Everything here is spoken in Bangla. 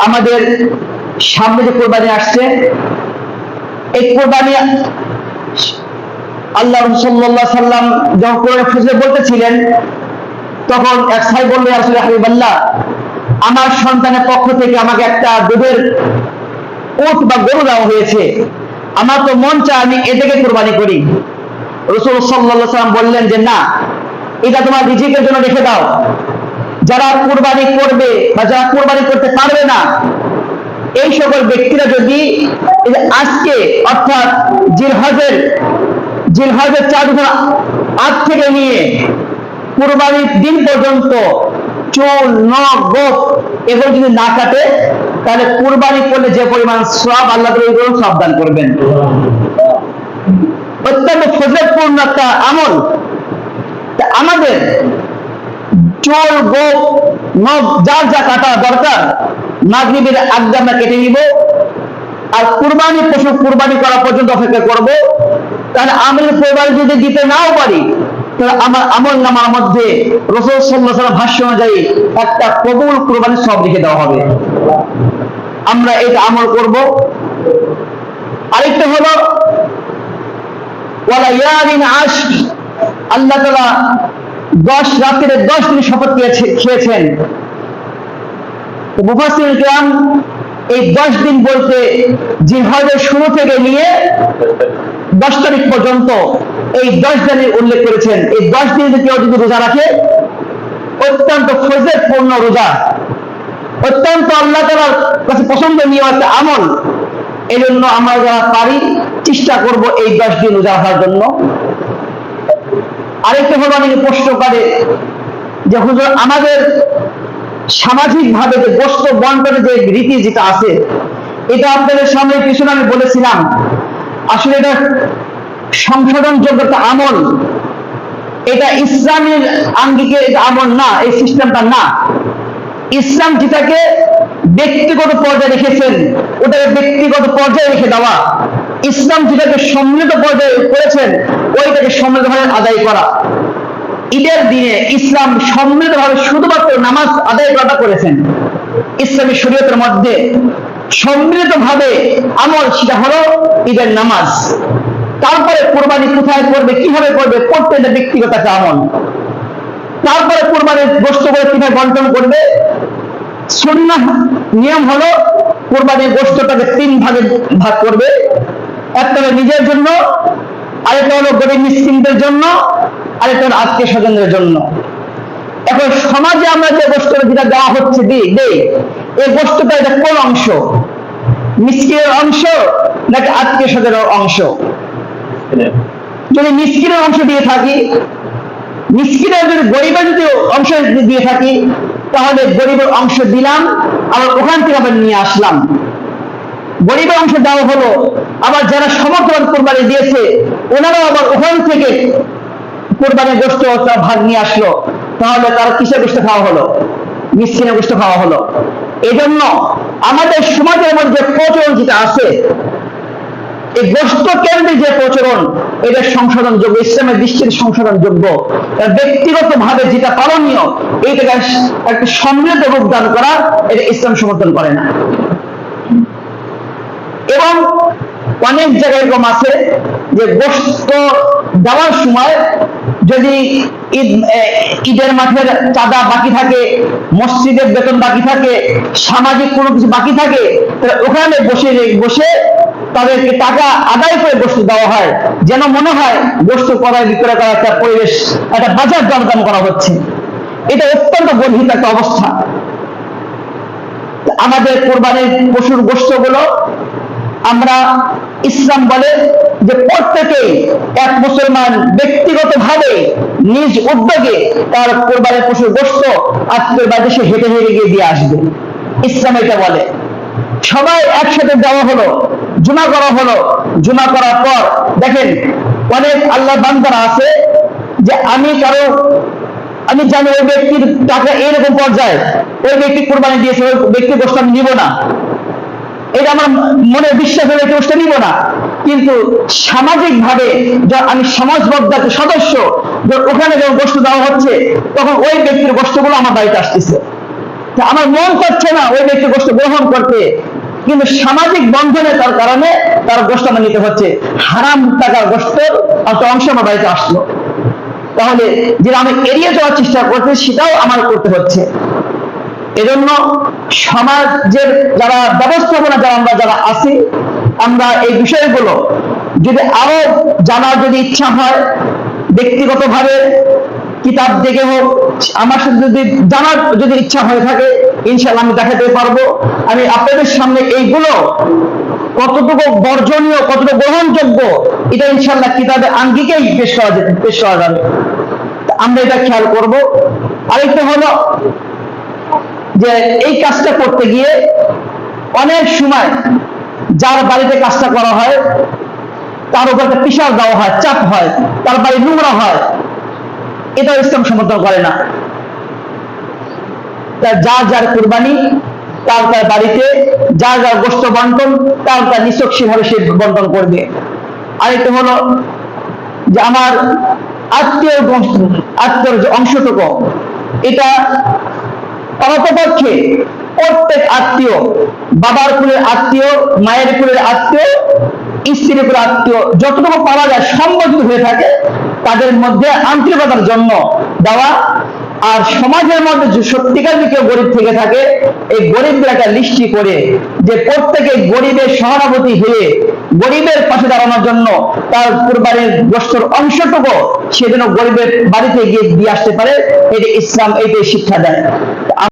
আমাদের সামনে যে কোরবানি আসছে, এই কোরবানি আল্লাহ সাল্লাল্লাহু আলাইহি সাল্লাম যখন কোরআনের ফজিলত বলতেছিলেন, তখন এক সাহাবী বললেন, ইয়া রাসূলুল্লাহ হাবিবাল্লাহ, আমার সন্তানের পক্ষ থেকে আমাকে একটা দুধের উট বা গরু দেওয়া হয়েছে, আমার তো মন চায় আমি এটাকে কোরবানি করি। রাসূল সাল্লাল্লাহু আলাইহি সাল্লাম বললেন যে না, এটা তোমার রিজিকের জন্য রেখে দাও। যারা কোরবানি করবে বা যারা কোরবানি করতে পারবে না, এই সকল ব্যক্তিরা যদি আজকে অর্থাৎ জিলহজের 4 দিন আগ থেকে নিয়ে কোরবানির দিন পর্যন্ত চুল, নখ, গোঁফ এগুলো যদি না কাটে, তাহলে কোরবানি করলে যে পরিমাণ সওয়াব আল্লাহ তাআলা সওয়াব দান করবেন। অত্যন্ত ফজিলতপূর্ণ একটা আমল। আমাদের চুল, গোঁফ, নখ যার যা কাটা দরকার মাগরিবের আগে আমরা কেটে নিব, আর কুরবানি পশু কুরবানি করা পর্যন্ত অপেক্ষা করব। তাহলে আমি কোরবানি যদি দিতে নাও পারি, তাহলে আমার আমল নামার মধ্যে রাসূল সাল্লাল্লাহু আলাইহি ওয়াসাল্লাম ভাষ্য অনুযায়ী একটা কবুল কুরবানির সওয়াব লিখে দেওয়া হবে। আমরা এই আমল করব। আরেকটা হলো ওয়ালা ইয়ারিন আশর, আল্লাহ তাআলা 10 রাতের 10 দিন শপথ খেয়েছেন। মুফাসসিরিন কিরাম এই 10 দিন বলতে জিলহজের শুরু থেকে নিয়ে 10 তারিখ পর্যন্ত এই 10 দিনের উল্লেখ করেছেন। এই 10 দিন কেউ যদি রোজা রাখে, অত্যন্ত ফজিলতপূর্ণ রোজা, অত্যন্ত আল্লাহ তাআলার কাছে পছন্দনীয় একটা আমল। এই জন্য আমরা যারা পারি চেষ্টা করব এই 10 দিন রোজা রাখার জন্য। আরেকটা হলো অনেকে প্রশ্ন করে যে হুজুর, আমাদের সামাজিক ভাবে যে গোশত বন্টনের যে রীতি যেটা আছে, এটা আপনাদের সামনে পিছনে আমি বলেছিলাম, আসলে এটা সংশোধনযোগ্য একটা আমল। এটা ইসলামের আঙ্গিকে এটা আমল না, এই সিস্টেমটা না। ইসলাম যেটাকে ব্যক্তিগত পর্যায়ে রেখেছেন, ওটাকে ব্যক্তিগত পর্যায়ে রেখে দেওয়া। ইসলাম যেটাকে সম্মিলিত পর্যায়ে করেছেন, ওইটাকে সম্মিলিতভাবে আদায় করা। ঈদের দিনে ইসলাম সম্মিলিতভাবে শুধুমাত্র নামাজ আদায় করাটা করেছেন। ইসলামী শরীয়তের মধ্যে সম্মিলিতভাবে আমল সেটা হলো ঈদের নামাজ। তারপরে কোরবানি কোথায় করবে, কিভাবে করবে, প্রত্যেকটা ব্যক্তিগত একটা আমল। তারপরে কোরবানির গোশত করে কিভাবে বন্টন করবে, সুন্নাহ নিয়ম হলো কোরবানির গোশতটাকে 3 ভাগে ভাগ করবে। একটা হলো নিজের জন্য, আরেকটা হলো গরিব মিসকিনদের জন্য, আরেকটা হলো আত্মীয় স্বজনদের জন্য। এখন সমাজে আমরা যে গোশতটা যেটা দেওয়া হচ্ছে দেই, এই গোশতটা এটা কোন অংশ, মিসকিনের অংশ নাকি আত্মীয় স্বজনের অংশ? যদি মিসকিনের অংশ দিয়ে থাকি, মিসকিনের যদি গরিবের যদি অংশ দিয়ে থাকি, তাহলে গরিবের অংশ দিলাম, আবার ওখান থেকে আবার নিয়ে আসলাম। গরিবের অংশ দেওয়া হলো, আবার যারা সমর্থন কোরবানি দিয়েছে ওনারাও আবার ওখান থেকে কোরবানির গোশত ভাগ নিয়ে আসলো। তাহলে তারা কিসের গোশত খাওয়া হলো? মিসকিনের গোশত খাওয়া হলো। এই জন্য আমাদের সমাজের মধ্যে প্রচলন যেটা আছে, এই গোশত কেন্দ্রিক যে প্রচলন, এটা সংশোধনযোগ্য, ইসলামের দৃষ্টিতে সংশোধনযোগ্য। ব্যক্তিগত ভাবে যেটা পালনীয়, এইটাকে একটা সমৃদ্ধ রূপ দান করা, এটা ইসলাম সমর্থন করে না। এবং অনেক জায়গায় এরকম আছে যে গোশত দেওয়ার সময় যদি ঈদের মাঠের চাঁদা বাকি থাকে, মসজিদের বেতন বাকি থাকে, সামাজিক কোনো কিছু বাকি থাকে, তাহলে ওখানে বসে তাদেরকে টাকা আদায় করে গোশত দেওয়া হয়, যেন মনে হয় গোশত ক্রয় বিক্রয় করা একটা পরিবেশ, একটা বাজার দরদাম করা হচ্ছে। এটা অত্যন্ত গর্হিত একটা অবস্থা। আমাদের কোরবানির পশুর গোশতগুলো আমরা, ইসলাম বলে যে প্রত্যেকেই এক মুসলমান ব্যক্তিগতভাবে নিজ উদ্যোগে তার কোরবানির পশুর গোশত আত্মীয়ের বাড়িতে সে হেঁটে গিয়ে দিয়ে আসবে। ইসলাম এটা বলে। সবাই একসাথে দেওয়া হলো, জুমা করা হলো। জুমা করার পর দেখেন অনেক আল্লাহ বান্দারা আছে যে আমি জানি ওই ব্যক্তির টাকা এইরকম পর্যায়ে, ওই ব্যক্তি কোরবানি দিয়েছে, ওই ব্যক্তির গোশত আমি নিব না, এটা আমার মনে বিশ্বাস হলে গোশত নিব না। কিন্তু সামাজিক ভাবে আমি সমাজবদ্ধ একটা সদস্য, ওখানে যখন গোশত দেওয়া হচ্ছে, তখন ওই ব্যক্তির গোশতগুলো আমার বাড়িতে আসতেছে। আমার মন চাচ্ছে না ওই ব্যক্তি গোশত গ্রহণ করতে, কিন্তু সামাজিক বন্ধনে তার কারণে তার গোশত আমার নিতে হচ্ছে, হারাম টাকার গোশতের একটা অংশ আমার বাড়িতে আসলো, তাহলে যেটা আমি এড়িয়ে যাওয়ার চেষ্টা করছি সেটাও আমার করতে হচ্ছে। এজন্য সমাজের যারা ব্যবস্থাপনা যারা আছি, আমরা এই বিষয়গুলো যদি আরো জানার যদি ইচ্ছা হয়, ব্যক্তিগতভাবে কিতাব দেখে হোক, আমার সাথে যদি জানার যদি ইচ্ছা হয়ে থাকে, ইনশাআল্লাহ আমি দেখাতে পারবো। আমি আপনাদের সামনে এইগুলো কতটুকু বর্জনীয়, কতটুকু গ্রহণযোগ্য, এটা ইনশাআল্লাহ কিতাবে আঙ্গিকেই পেশ করা যাবে। আমরা এটা খেয়াল করব। আরেকটা হলো যে এই কাজটা করতে গিয়ে অনেক সময় যার বাড়িতে কাজটা করা হয় তার উপর একটা প্রেশার দেওয়া হয়, চাপ হয়, তার বাড়ি নোংরা হয়, এটা ইসলাম সমর্থন করে না। যার কুরবানি তার বাড়িতে, যার গোশত বন্টন তার নিঃস্বকীভাবে সে বন্টন করবে। আরেকটা হলো যে আমার আত্মীয় যে অংশটুকু, এটা পারতপক্ষে প্রত্যেক আত্মীয়, বাবার কুলের আত্মীয়, মায়ের কুলের আত্মীয়, স্ত্রীর কুলের আত্মীয়, যতটুকু পাওয়া যায় সম্মিলিত হয়ে থাকে তাদের মধ্যে আন্তরিকতার জন্য দেওয়া। আর সমাজের মধ্যে যে সত্যিকার কেউ গরিব থেকে থাকে, এই গরিবদের একটা লিস্টি করে যে প্রত্যেকে গরিবের সহানুভূতি হয়ে গরিবের পাশে দাঁড়ানোর জন্য তার কুরবানির গোশতের অংশটুকু সেজন্য গরিবের বাড়িতে গিয়ে দিয়ে আসতে পারে, এটা ইসলাম এইটাই শিক্ষা দেয়।